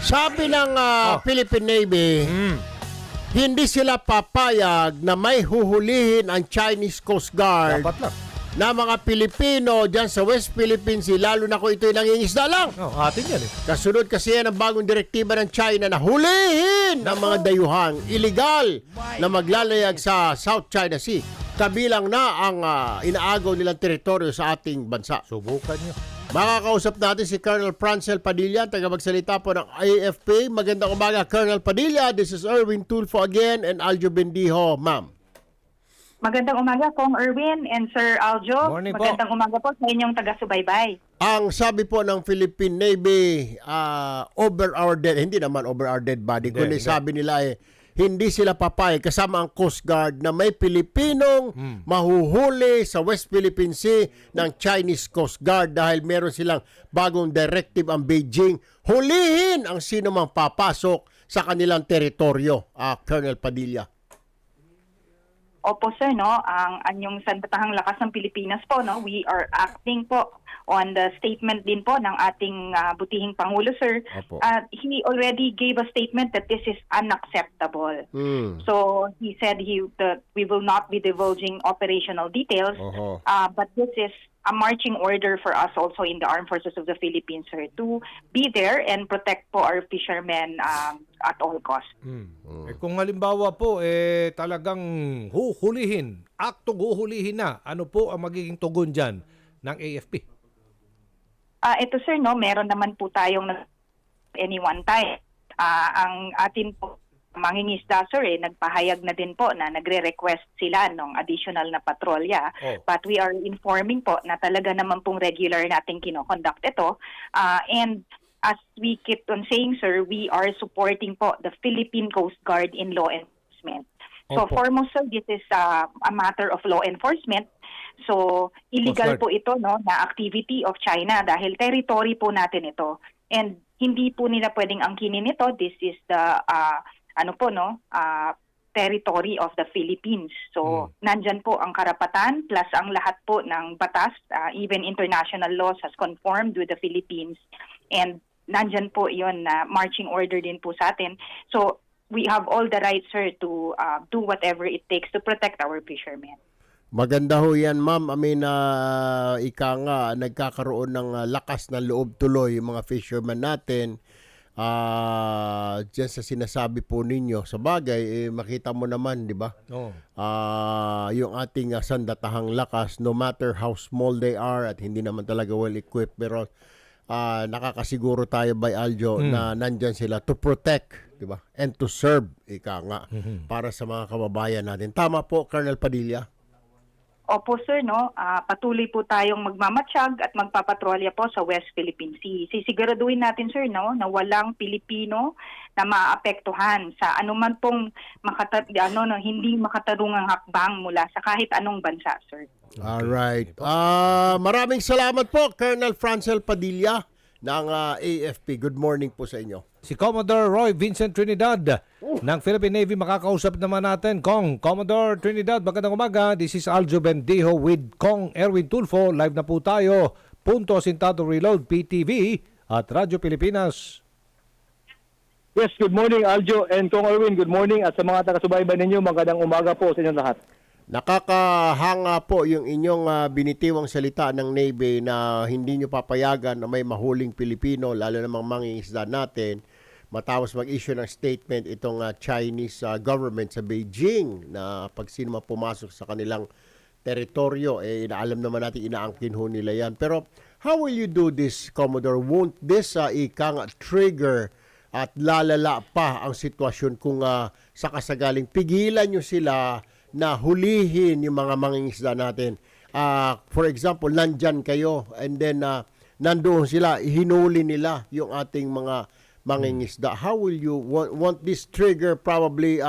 Sabi ng Philippine Navy, hindi sila papayag na may huhulihin ang Chinese Coast Guard Dapat lang. na mga Pilipino dyan sa West Philippine Sea, lalo na kung ito'y nangingisda lang. Atin yan eh. Kasunod kasi yan ang bagong direktiba ng China na hulihin ang mga dayuhang illegal na maglalayag sa South China Sea. Kabilang na ang inaagaw nilang teritoryo sa ating bansa. Subukan nyo. Makakausap natin si Colonel Francel Padilla, tagapagsalita po ng AFP. Magandang umaga, Colonel Padilla. This is Erwin Tulfo again and Aljo Bendijo, ma'am. Magandang umaga, Kong Erwin and Sir Aljo. Morning po. Magandang umaga po sa inyong taga-subaybay. Ang sabi po ng Philippine Navy, over our dead, hindi naman over our dead body, kundi sabi nila hindi sila papayag kasama ang Coast Guard na may Pilipinong mahuhuli sa West Philippine Sea ng Chinese Coast Guard dahil meron silang bagong directive ang Beijing. Hulihin ang sino mang papasok sa kanilang teritoryo, Colonel Padilla. Opo sir, no, ang anyong sandatahang lakas ng Pilipinas po, no, we are acting po on the statement din po ng ating butihing Pangulo, sir. He already gave a statement that this is unacceptable. So he said that we will not be divulging operational details, but this is a marching order for us also in the Armed Forces of the Philippines, sir, to be there and protect po our fishermen at all costs. Kung halimbawa po, talagang huhulihin, aktong huhulihin na, ano po ang magiging tugon dyan ng AFP? Ito sir, no, meron naman po tayong any one time. Ang atin po mangingisda, sir, nagpahayag na din po na nagre-request sila ng additional na patrolya. But we are informing po na talaga naman pong regular nating kinoconduct ito. And as we keep on saying, sir, we are supporting po the Philippine Coast Guard in law enforcement. So foremost, sir, this is a matter of law enforcement. So illegal po ito, no, na activity of China dahil territory po natin ito. And hindi po nila pwedeng angkinin ito. This is the territory of the Philippines. So, nandyan po ang karapatan plus ang lahat po ng batas, even international laws has conformed with the Philippines. And nandyan po yon na marching order din po sa atin. So, we have all the rights, sir, to do whatever it takes to protect our fishermen. Maganda ho yan, ma'am. Ika nga, nagkakaroon ng lakas ng loob tuloy yung mga fishermen natin. Diyan sa sinasabi po ninyo, sa bagay, makita mo naman, di ba? Yung ating sandatahang lakas, no matter how small they are at hindi naman talaga well-equipped, pero nakakasiguro tayo by Aljo na nandyan sila to protect, di ba? And to serve, ika nga, para sa mga kababayan natin. Tama po, Colonel Padilla? Opo sir, no, patuloy po tayong magmamatsyag at magpapatrolya po sa West Philippine Sea. Sisiguraduhin natin sir, no, na walang Pilipino na maapektuhan sa anuman pong hindi makatarungang hakbang mula sa kahit anong bansa, sir. Alright. Maraming salamat po, Colonel Francel Padilla ng AFP. Good morning po sa inyo. Si Commodore Roy Vincent Trinidad ng Philippine Navy, makakausap naman natin. Commodore Trinidad, magandang umaga. This is Aljo Bendijo with Kong Erwin Tulfo. Live na po tayo. Punto Asintado Reload, PTV at Radyo Pilipinas. Yes, good morning Aljo and Kong Erwin. Good morning at sa mga taga-subaybay ninyo, magandang umaga po sa inyong lahat. Nakakahanga po yung inyong binitiwang salita ng Navy na hindi nyo papayagan na may mahuling Pilipino, lalo namang mangingisda natin, matapos mag-issue ng statement itong Chinese government sa Beijing na pag sino man pumasok sa kanilang teritoryo, inaalam naman natin, inaangkin ho nila yan. Pero how will you do this, Commodore? Won't this trigger at lalala pa ang sitwasyon kung sa kasagaling pigilan nyo sila na hulihin yung mga mangingisda natin? For example, nandyan kayo and then nandoon sila, hinuli nila yung ating mga mangingisda. How will you want this trigger probably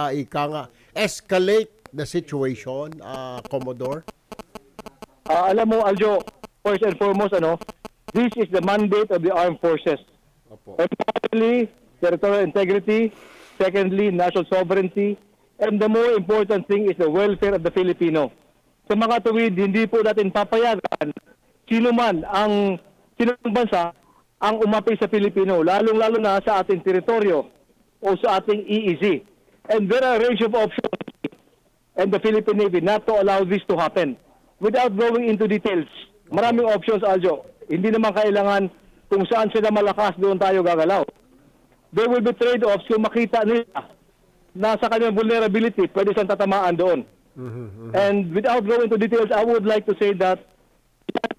escalate the situation, Commodore? Alam mo Aljo, first and foremost, this is the mandate of the armed forces. Primarily, territorial integrity. Secondly, national sovereignty. And the more important thing is the welfare of the Filipino. Sa mga tuwid, hindi po natin papayagan sino man ang bansa ang umapi sa Pilipino, lalong-lalo na sa ating teritoryo o sa ating EEZ. And there are a range of options and the Philippine Navy not to allow this to happen. Without going into details, maraming options, Aljo. Hindi naman kailangan kung saan sila malakas, doon tayo gagalaw. There will be trade-offs kung makita nila na sa kanyang vulnerability, pwede siyang tatamaan doon. And without going into details, I would like to say that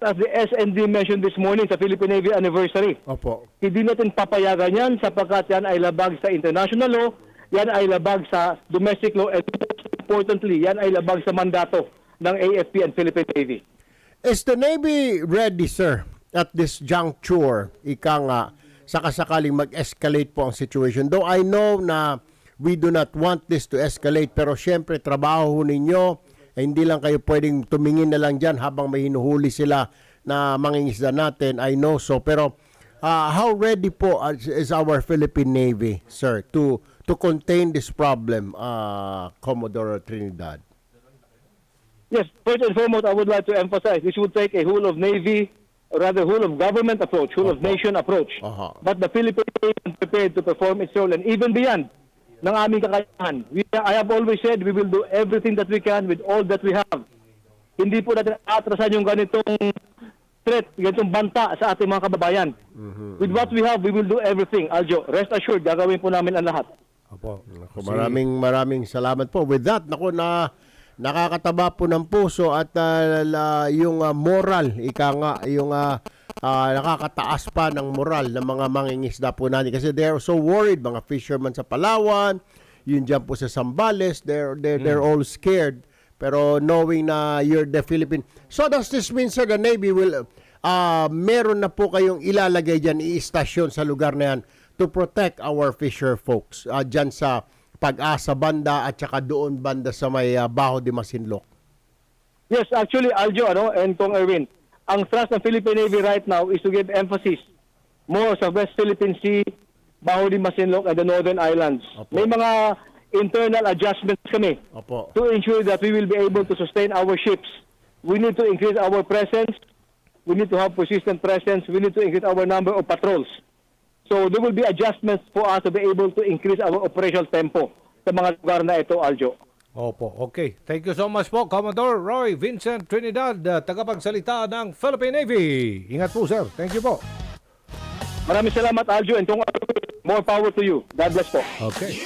as the SND mentioned this morning sa Philippine Navy anniversary, Opo. hindi natin papayagan yan sapagkat yan ay labag sa international law, yan ay labag sa domestic law, and most importantly, yan ay labag sa mandato ng AFP and Philippine Navy. Is the Navy ready, sir, at this juncture, ika nga, sakasakaling mag-escalate po ang situation? Though I know na we do not want this to escalate, pero syempre, trabaho ninyo, hindi lang kayo pwedeng tumingin na lang dyan habang may hinuhuli sila na mangingisda natin. I know so. Pero how ready po is our Philippine Navy, sir, to contain this problem, Commodore Trinidad? Yes, first and foremost, I would like to emphasize this would take a whole of Navy, or rather whole of government approach, whole of nation approach. But the Philippine Navy is prepared to perform its role and even beyond ng aming kakayahan. I have always said we will do everything that we can with all that we have. Hindi po natin atrasan yung ganitong threat, ganitong banta sa ating mga kababayan. With what we have, we will do everything. Aljo, rest assured, gagawin po namin ang lahat. Opo. Maraming salamat po. With that, nakakataba po ng puso at yung moral, ika nga, yung nakakataas pa ng moral ng mga mangingisda po natin. Kasi they're so worried, mga fishermen sa Palawan, yun dyan po sa Zambales, they're all scared. Pero knowing na you're the Philippine. So does this mean, sir, the Navy will, meron na po kayong ilalagay dyan, i-stasyon sa lugar na yan to protect our fisher folks dyan sa Pag-asa banda at saka doon banda sa may Baho de Masinloc? Yes, actually, Aljo, and Kong Erwin, ang thrust ng Philippine Navy right now is to give emphasis more sa West Philippine Sea, Baho de Masinloc, and the Northern Islands. Opo. May mga internal adjustments kami Opo. to ensure that we will be able to sustain our ships. We need to increase our presence. We need to have persistent presence. We need to increase our number of patrols. So there will be adjustments for us to be able to increase our operational tempo sa mga lugar na ito, Aljo. Opo, okay. Thank you so much po, Commodore Roy Vincent Trinidad, tagapagsalita ng Philippine Navy. Ingat po, sir. Thank you po. Maraming salamat, Aljo, and more power to you. God bless po. Okay.